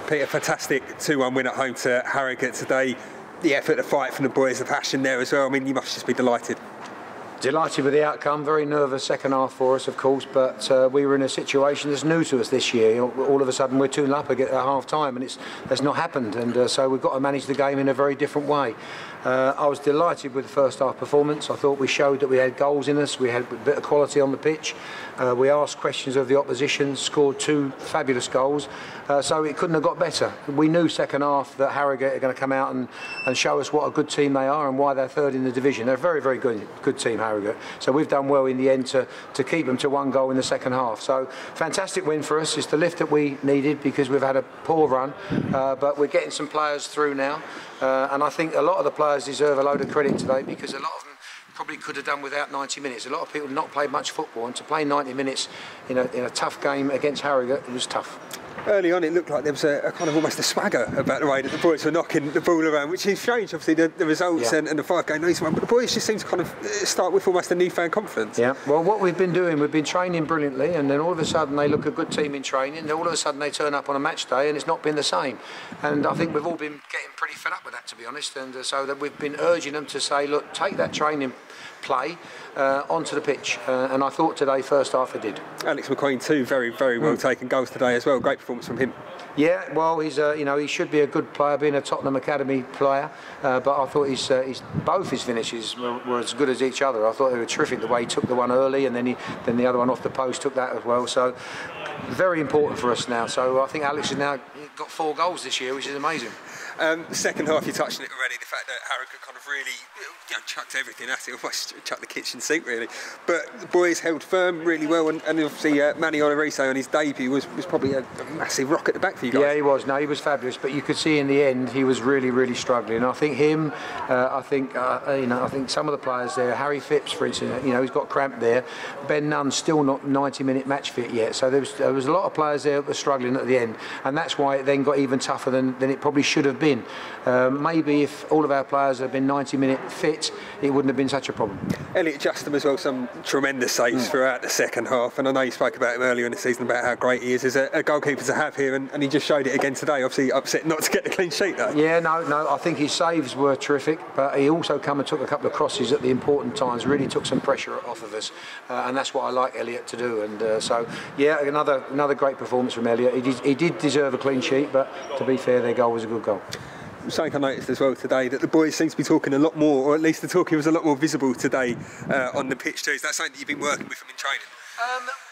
Peter, fantastic 2-1 win at home to Harrogate today. The effort, the fight from the boys, the passion there as well. I mean, you must just be delighted. Delighted with the outcome. Very nervous second half for us, of course, but we were in a situation that's new to us this year. All of a sudden, we're 2-0 up at half time, and that's not happened. And so we've got to manage the game in a very different way. I was delighted with the first half performance. I thought we showed that we had goals in us. We had a bit of quality on the pitch. We asked questions of the opposition, scored 2 fabulous goals. So it couldn't have got better. We knew second half that Harrogate are going to come out and show us what a good team they are and why they're third in the division. They're a very, very good team, Harrogate. So we've done well in the end to keep them to 1 goal in the second half. So fantastic win for us. It's the lift that we needed because we've had a poor run, but we're getting some players through now. And I think a lot of the players deserve a load of credit today because a lot of them probably could have done without 90 minutes. A lot of people have not played much football, and to play 90 minutes in a tough game against Harrogate, it was tough. Early on, it looked like there was a kind of almost a swagger about the way that the boys were knocking the ball around, which is strange, obviously, the results and the 5-game losing one. But the boys just seem to kind of start with almost a newfound confidence. Yeah, well, what we've been doing, we've been training brilliantly, and then all of a sudden they look a good team in training, and all of a sudden they turn up on a match day, and it's not been the same. And I think we've all been getting pretty fed up with that, to be honest, and so that we've been urging them to say, look, take that training play onto the pitch, and I thought today, first half, they did. Alex McQueen, 2 very, very well taken goals today as well. Great performance from him. Yeah, well, he's he should be a good player, being a Tottenham Academy player. But I thought both his finishes were as good as each other. I thought they were terrific. The way he took the one early, and then the other one off the post took that as well. So very important for us now. So I think Alex has now got 4 goals this year, which is amazing. The second half, you touched on it already, the fact that Harrogate kind of really chucked everything at it, almost chucked the kitchen sink really. But the boys held firm really well, and obviously Manny Olarise on his debut was probably a massive rock at the back for you guys. Yeah, he was. No, he was fabulous, but you could see in the end he was really, really struggling. I think him, I think some of the players there, Harry Phipps, for instance, he's got cramp there. Ben Nunn's still not 90-minute match fit yet, so there was a lot of players there that were struggling at the end, and that's why it then got even tougher than it probably should have been. Maybe if all of our players had been 90-minute fit, it wouldn't have been such a problem. Elliot Justin as well, some tremendous saves throughout the second half, and I know you spoke about him earlier in the season about how great he is as a goalkeeper to have here, and he just showed it again today. Obviously upset not to get the clean sheet though. Yeah, no, I think his saves were terrific, but he also come and took a couple of crosses at the important times, really took some pressure off of us, and that's what I like Elliot to do. And so yeah, another great performance from Elliot. He did deserve a clean sheet, but to be fair, their goal was a good goal. Something I noticed as well today, that the boys seem to be talking a lot more, or at least the talking was a lot more visible today on the pitch too. Is that something that you've been working with them in training?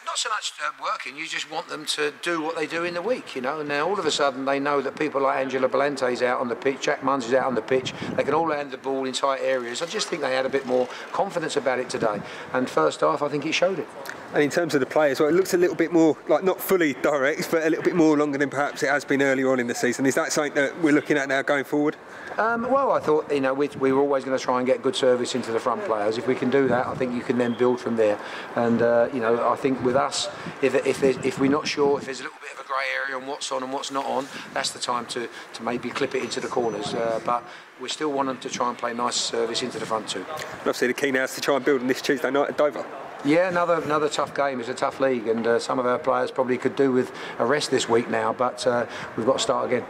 Not so much working, you just want them to do what they do in the week, and now all of a sudden they know that people like Angela Belente's out on the pitch, Jack Munns is out on the pitch, they can all land the ball in tight areas. I just think they had a bit more confidence about it today, and first half I think it showed it. And in terms of the play as well, it looks a little bit more, like not fully direct, but a little bit more longer than perhaps it has been earlier on in the season. Is that something that we're looking at now going forward? Well, I thought, we were always going to try and get good service into the front players. If we can do that, I think you can then build from there. And, I think with us, if we're not sure, if there's a little bit of a grey area on what's on and what's not on, that's the time to maybe clip it into the corners. But we still want them to try and play nice service into the front too. And obviously the key now is to try and build on this Tuesday night at Dover. Yeah, another tough game. It's a tough league, and some of our players probably could do with a rest this week now, but we've got to start again.